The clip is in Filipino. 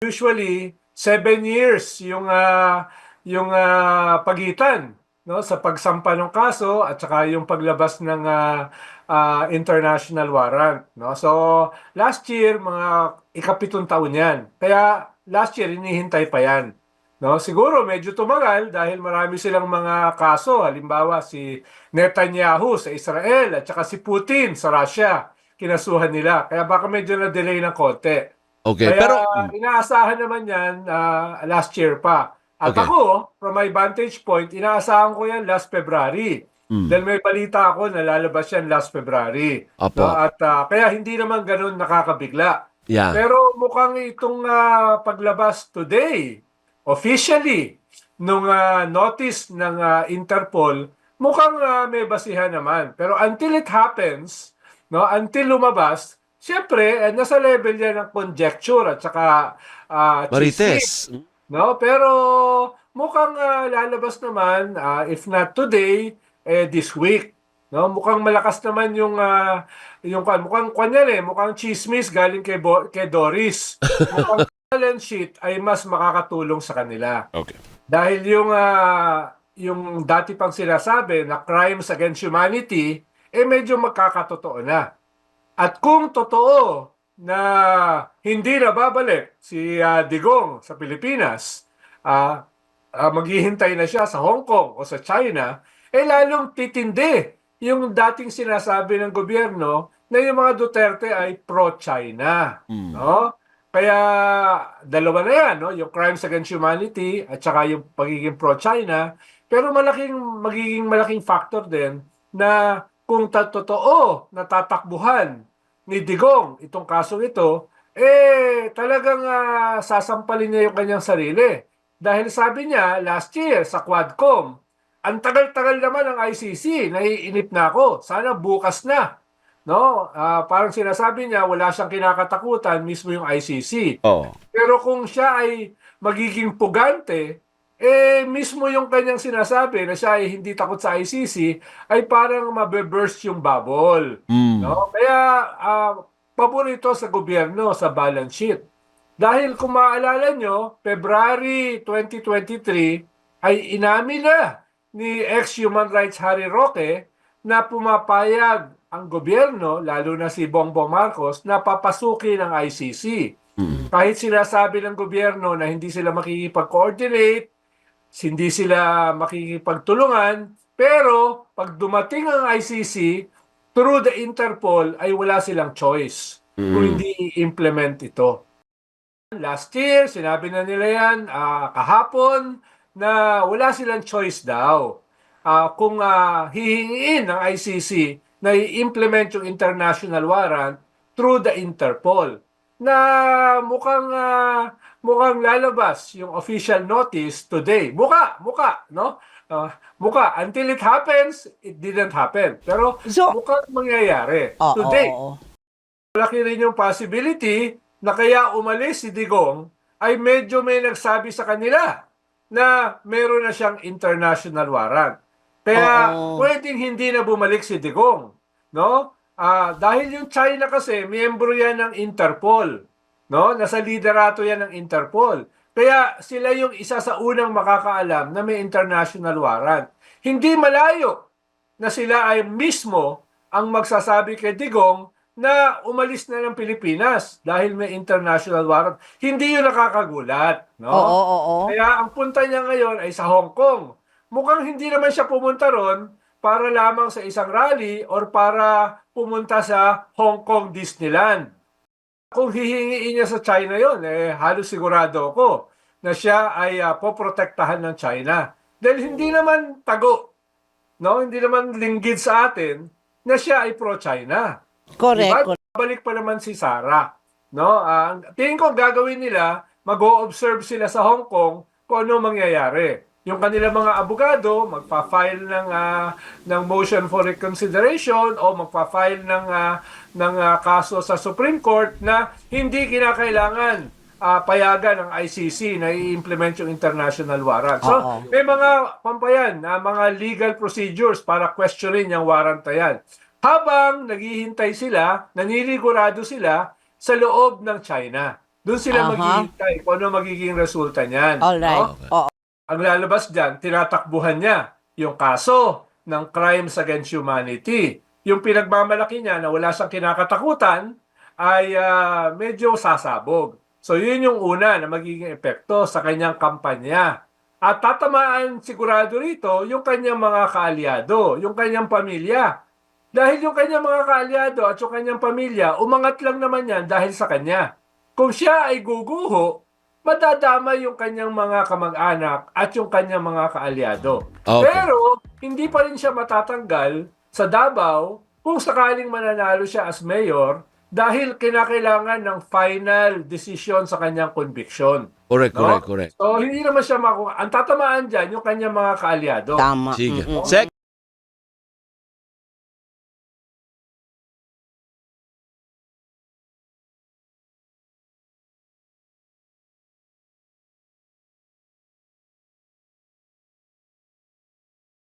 Usually 7 years yung pagitan, no, sa pagsampa ng kaso at saka yung paglabas ng international warrant, no. So last year mga ikapitong taon 'yan. Kaya last year hinihintay pa 'yan. No, siguro medyo tumagal dahil marami silang mga kaso. Halimbawa si Netanyahu sa Israel at saka si Putin sa Russia. Kinasuhan nila. Kaya baka medyo na-delay ng konti. Okay, Kaya pero inaasahan naman yan last year pa. At okay. ako, from my vantage point, inaasahan ko yan last February. Mm. Dahil may balita ako na lalabas yan last February. No? Opo. At kaya hindi naman ganun nakakabigla. Yeah. Pero mukhang itong paglabas today, officially, nung notice ng Interpol, mukhang may basihan naman. Pero until it happens, no, until lumabas, siyempre, nasa level yan ng conjecture at saka chismis, Marites. no? Pero mukhang lalabas naman, if not today, this week. No, mukhang malakas naman mukhang mukhang chismis galing kay Doris. Mukhang balance sheet ay mas makakatulong sa kanila. Okay. Dahil yung dati pang sinasabi na crimes against humanity, medyo magkakatotoo na. At kung totoo na hindi na babalik si Digong sa Pilipinas, maghihintay na siya sa Hong Kong o sa China, lalong titindi yung dating sinasabi ng gobyerno na yung mga Duterte ay pro-China. No? Kaya dalawa na yan, no? Yung crimes against humanity at saka yung pagiging pro-China. Pero magiging malaking factor din na kung totoo na tatakbuhan ni Digong itong kasong ito, talagang sasampalin niya yung kanyang sarili. Dahil sabi niya last year sa Quadcom, ang tagal-tagal naman ng ICC, naiinip na ako, sana bukas na. No? Parang sinasabi niya, wala siyang kinakatakutan mismo yung ICC. Oh. Pero kung siya ay magiging pugante, mismo yung kanyang sinasabi na siya ay hindi takot sa ICC, ay parang mabe-burst yung bubble. No? Kaya, paborito sa gobyerno sa balance sheet. Dahil kung maaalala nyo, February 2023 ay inamin na ni ex-Human Rights Harry Roque na pumapayag ang gobyerno, lalo na si Bongbong Marcos, na papasukin ng ICC. Kahit sinasabi ng gobyerno na hindi sila makikipag-coordinate, hindi sila makikipagtulungan, pero pag dumating ang ICC, through the Interpol, ay wala silang choice kung hindi i-implement ito. Last year, sinabi na nila yan kahapon na wala silang choice daw. Kung hihingiin ng ICC na i-implement yung international warrant through the Interpol, na mukhang lalabas yung official notice today. Muka, no? Muka. Until it happens, it didn't happen. Pero mukhang mangyayari today. Malaki rin yung possibility na kaya umalis si Digong ay medyo may nagsabi sa kanila na meron na siyang international warrant. Kaya pwedeng hindi na bumalik si Digong, no? Dahil yung China kasi miyembro yan ng Interpol, no? Nasa liderato yan ng Interpol. Kaya sila yung isa sa unang makakaalam na may international warrant. Hindi malayo na sila ay mismo ang magsasabi kay Digong na umalis na ng Pilipinas dahil may international warrant. Hindi yun nakakagulat, no? Kaya ang punta niya ngayon ay sa Hong Kong. Mukhang hindi naman siya pumunta ron para lamang sa isang rally or para pumunta sa Hong Kong Disneyland. Kung hihingiin niya sa China yon, halos sigurado ako na siya ay poprotektahan ng China. Dahil hindi naman tago, no? Hindi naman linggid sa atin na siya ay pro-China. Correct. Diba? Balik pa naman si Sara. No? Tingin ko gagawin nila, mag-o-observe sila sa Hong Kong kung ano mangyayari. Yung kanilang mga abogado, magpa-file ng motion for reconsideration o magpa-file ng kaso sa Supreme Court na hindi kinakailangan payagan ng ICC na i-implement yung international warrant. So, may mga pampayan, mga legal procedures para questionin yung warrant na yan. Habang naghihintay sila, naninisigurado sila sa loob ng China. Doon sila maghihintay kung ano magiging resulta niyan. Alright. No? Oo. Ang lalabas dyan, tinatakbuhan niya yung kaso ng crimes against humanity. Yung pinagmamalaki niya na wala siyang kinakatakutan ay medyo sasabog. So yun yung una na magiging epekto sa kanyang kampanya. At tatamaan sigurado rito yung kanyang mga kaalyado, yung kanyang pamilya. Dahil yung kanyang mga kaalyado at yung kanyang pamilya, umangat lang naman yan dahil sa kanya. Kung siya ay guguho, madadama yung kanyang mga kamag-anak at yung kanyang mga kaalyado. Okay. Pero hindi pa rin siya matatanggal sa Davao kung sakaling mananalo siya as mayor dahil kinakailangan ng final decision sa kanyang conviction. Correct, No? correct. So hindi naman siya makuha. Ang tatamaan dyan yung kanyang mga kaalyado. Tama. Sige. Mm-mm. Sec,